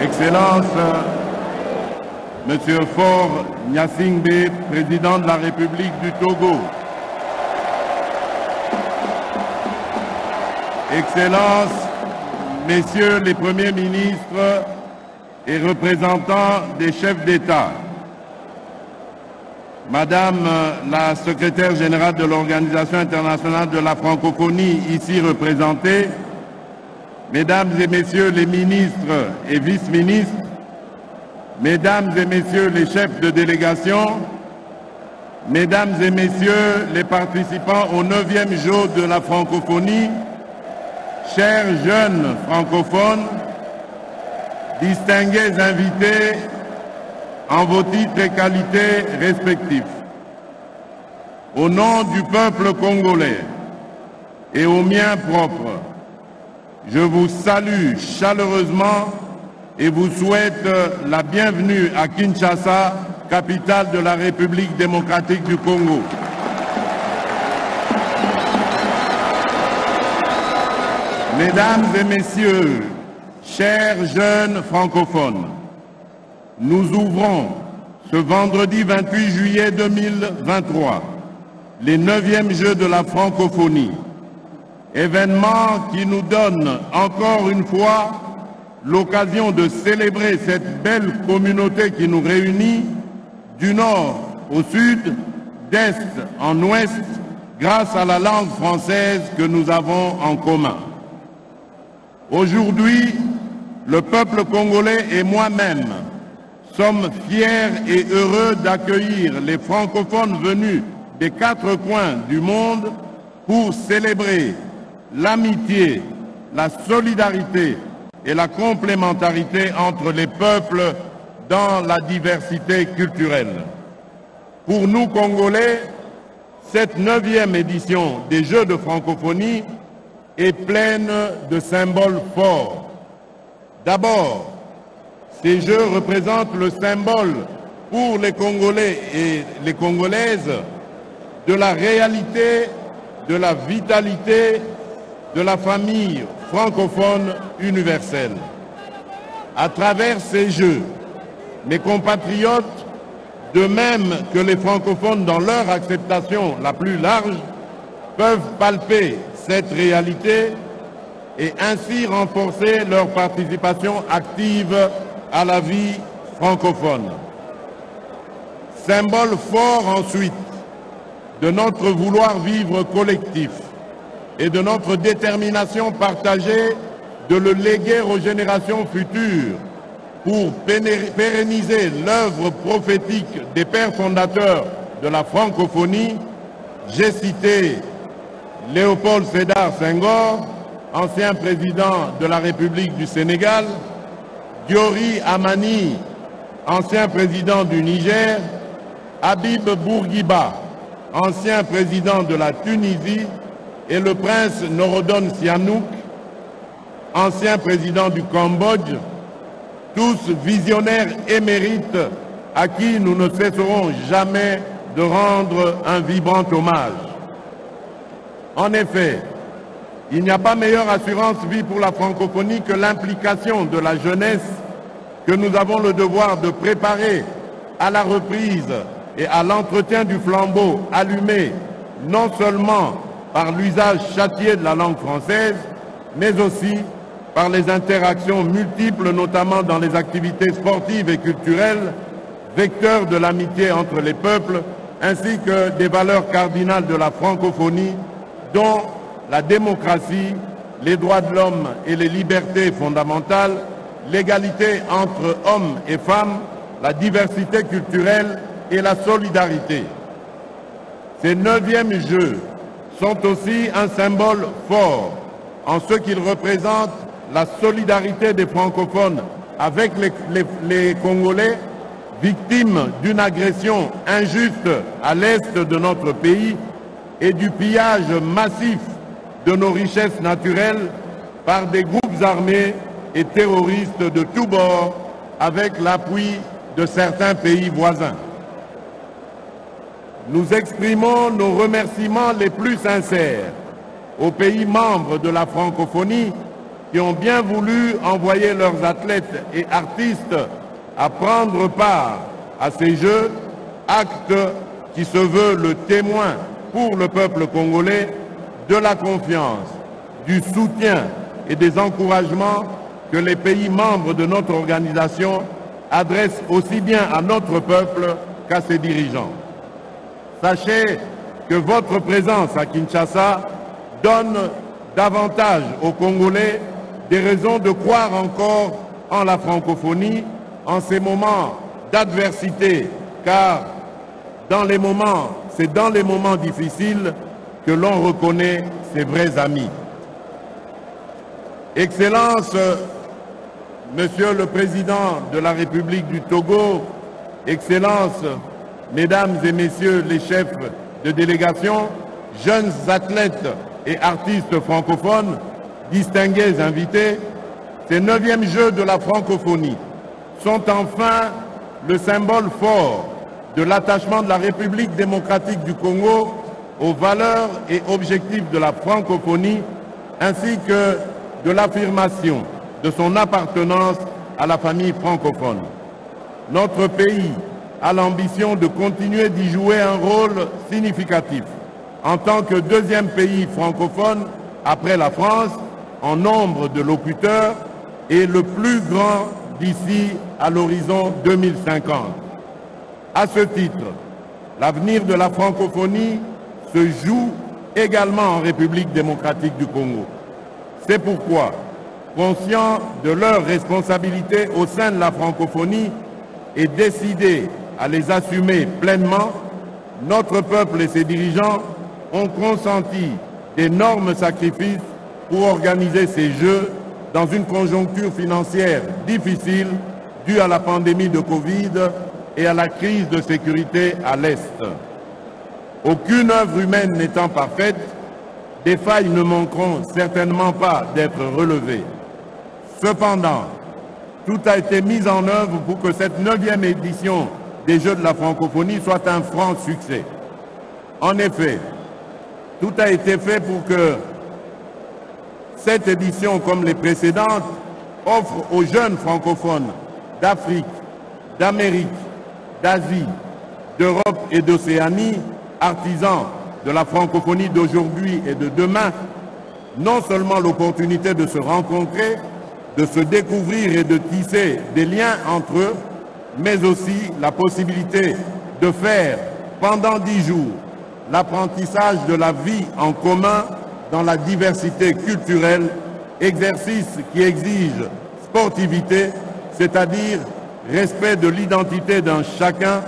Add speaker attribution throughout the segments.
Speaker 1: Excellence, Monsieur Faure Gnassingbé, Président de la République du Togo. Excellences, Messieurs les Premiers ministres et représentants des chefs d'État, Madame la Secrétaire générale de l'Organisation internationale de la francophonie ici représentée, Mesdames et Messieurs les ministres et vice-ministres, Mesdames et Messieurs les chefs de délégation, Mesdames et Messieurs les participants au 9e jour de la francophonie, chers jeunes francophones, distingués invités en vos titres et qualités respectifs, au nom du peuple congolais et au mien propre, je vous salue chaleureusement et vous souhaite la bienvenue à Kinshasa, capitale de la République démocratique du Congo. Mesdames et Messieurs, chers jeunes francophones, nous ouvrons ce vendredi 28 juillet 2023 les 9e Jeux de la francophonie, événement qui nous donne encore une fois l'occasion de célébrer cette belle communauté qui nous réunit du nord au sud, d'est en ouest, grâce à la langue française que nous avons en commun. Aujourd'hui, le peuple congolais et moi-même sommes fiers et heureux d'accueillir les francophones venus des 4 coins du monde pour célébrer l'amitié, la solidarité et la complémentarité entre les peuples dans la diversité culturelle. Pour nous, Congolais, cette 9e édition des Jeux de francophonie est pleine de symboles forts. D'abord, ces Jeux représentent le symbole pour les Congolais et les Congolaises de la réalité, de la vitalité de la famille francophone universelle. À travers ces Jeux, mes compatriotes, de même que les francophones dans leur acceptation la plus large, peuvent palper cette réalité et ainsi renforcer leur participation active à la vie francophone. Symbole fort ensuite de notre vouloir vivre collectif et de notre détermination partagée de le léguer aux générations futures pour pérenniser l'œuvre prophétique des pères fondateurs de la francophonie. J'ai cité Léopold Sédar Senghor, ancien président de la République du Sénégal, Diori Amani, ancien président du Niger, Habib Bourguiba, ancien président de la Tunisie, et le prince Norodom Sihanouk, ancien président du Cambodge, tous visionnaires émérites à qui nous ne cesserons jamais de rendre un vibrant hommage. En effet, il n'y a pas meilleure assurance vie pour la francophonie que l'implication de la jeunesse que nous avons le devoir de préparer à la reprise et à l'entretien du flambeau allumé non seulement par l'usage châtié de la langue française, mais aussi par les interactions multiples, notamment dans les activités sportives et culturelles, vecteurs de l'amitié entre les peuples, ainsi que des valeurs cardinales de la francophonie, dont la démocratie, les droits de l'homme et les libertés fondamentales, l'égalité entre hommes et femmes, la diversité culturelle et la solidarité. Ces 9e Jeux sont aussi un symbole fort en ce qu'ils représentent la solidarité des francophones avec les Congolais victimes d'une agression injuste à l'est de notre pays et du pillage massif de nos richesses naturelles par des groupes armés et terroristes de tous bords avec l'appui de certains pays voisins. Nous exprimons nos remerciements les plus sincères aux pays membres de la francophonie qui ont bien voulu envoyer leurs athlètes et artistes à prendre part à ces Jeux, acte qui se veut le témoin pour le peuple congolais de la confiance, du soutien et des encouragements que les pays membres de notre organisation adressent aussi bien à notre peuple qu'à ses dirigeants. Sachez que votre présence à Kinshasa donne davantage aux Congolais des raisons de croire encore en la francophonie en ces moments d'adversité, car c'est dans les moments difficiles que l'on reconnaît ses vrais amis. Excellences, Monsieur le Président de la République du Togo, Excellences, Mesdames et Messieurs les chefs de délégation, jeunes athlètes et artistes francophones, distingués invités, ces 9e Jeux de la francophonie sont enfin le symbole fort de l'attachement de la République démocratique du Congo aux valeurs et objectifs de la francophonie, ainsi que de l'affirmation de son appartenance à la famille francophone. Notre pays a l'ambition de continuer d'y jouer un rôle significatif en tant que 2e pays francophone après la France en nombre de locuteurs et le plus grand d'ici à l'horizon 2050. À ce titre, l'avenir de la francophonie se joue également en République démocratique du Congo. C'est pourquoi, conscient de leurs responsabilités au sein de la francophonie et décidé à les assumer pleinement, notre peuple et ses dirigeants ont consenti d'énormes sacrifices pour organiser ces Jeux dans une conjoncture financière difficile due à la pandémie de Covid et à la crise de sécurité à l'Est. Aucune œuvre humaine n'étant parfaite, des failles ne manqueront certainement pas d'être relevées. Cependant, tout a été mis en œuvre pour que cette 9e édition des Jeux de la francophonie soit un franc succès. En effet, tout a été fait pour que cette édition, comme les précédentes, offre aux jeunes francophones d'Afrique, d'Amérique, d'Asie, d'Europe et d'Océanie, artisans de la francophonie d'aujourd'hui et de demain, non seulement l'opportunité de se rencontrer, de se découvrir et de tisser des liens entre eux, mais aussi la possibilité de faire pendant 10 jours l'apprentissage de la vie en commun dans la diversité culturelle, exercice qui exige sportivité, c'est-à-dire respect de l'identité d'un chacun,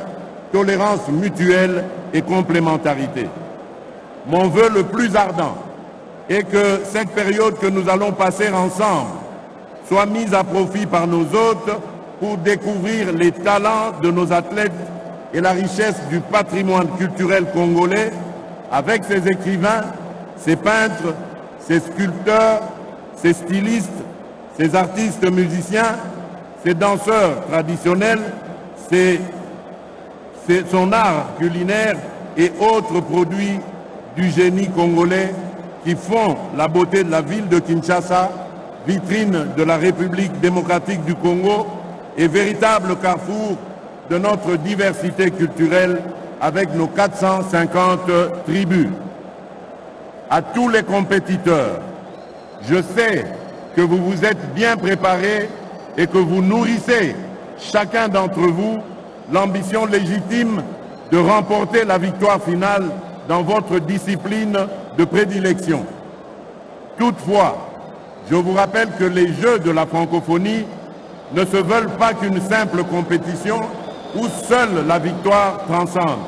Speaker 1: tolérance mutuelle et complémentarité. Mon vœu le plus ardent est que cette période que nous allons passer ensemble soit mise à profit par nos hôtes pour découvrir les talents de nos athlètes et la richesse du patrimoine culturel congolais avec ses écrivains, ses peintres, ses sculpteurs, ses stylistes, ses artistes musiciens, ses danseurs traditionnels, son art culinaire et autres produits du génie congolais qui font la beauté de la ville de Kinshasa, vitrine de la République démocratique du Congo et véritable carrefour de notre diversité culturelle avec nos 450 tribus. À tous les compétiteurs, je sais que vous vous êtes bien préparés et que vous nourrissez, chacun d'entre vous, l'ambition légitime de remporter la victoire finale dans votre discipline de prédilection. Toutefois, je vous rappelle que les Jeux de la francophonie ne se veulent pas qu'une simple compétition où seule la victoire transcende,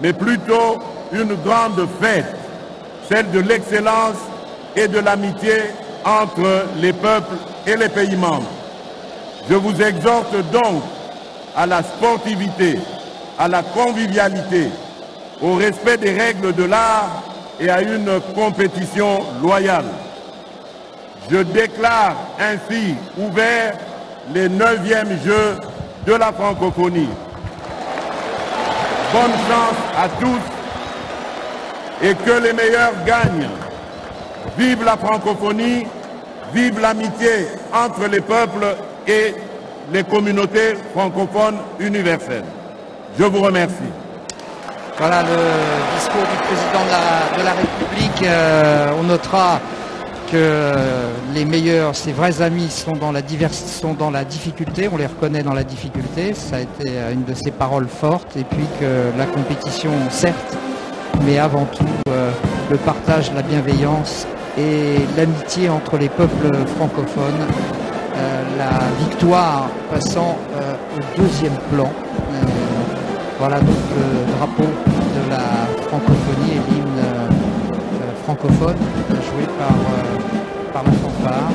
Speaker 1: mais plutôt une grande fête, celle de l'excellence et de l'amitié entre les peuples et les pays membres. Je vous exhorte donc à la sportivité, à la convivialité, au respect des règles de l'art et à une compétition loyale. Je déclare ainsi ouverts les 9e Jeux de la francophonie. Bonne chance à tous et que les meilleurs gagnent. Vive la francophonie, Vive l'amitié entre les peuples et les communautés francophones universelles. Je vous remercie.
Speaker 2: Voilà le discours du président de la République. On notera que les meilleurs, ses vrais amis sont dans la difficulté, on les reconnaît dans la difficulté, ça a été une de ses paroles fortes, et puis que la compétition, certes, mais avant tout le partage, la bienveillance et l'amitié entre les peuples francophones, la victoire passant au deuxième plan. Voilà donc le drapeau de la francophonie et l'hymne francophone joué par la fanfare.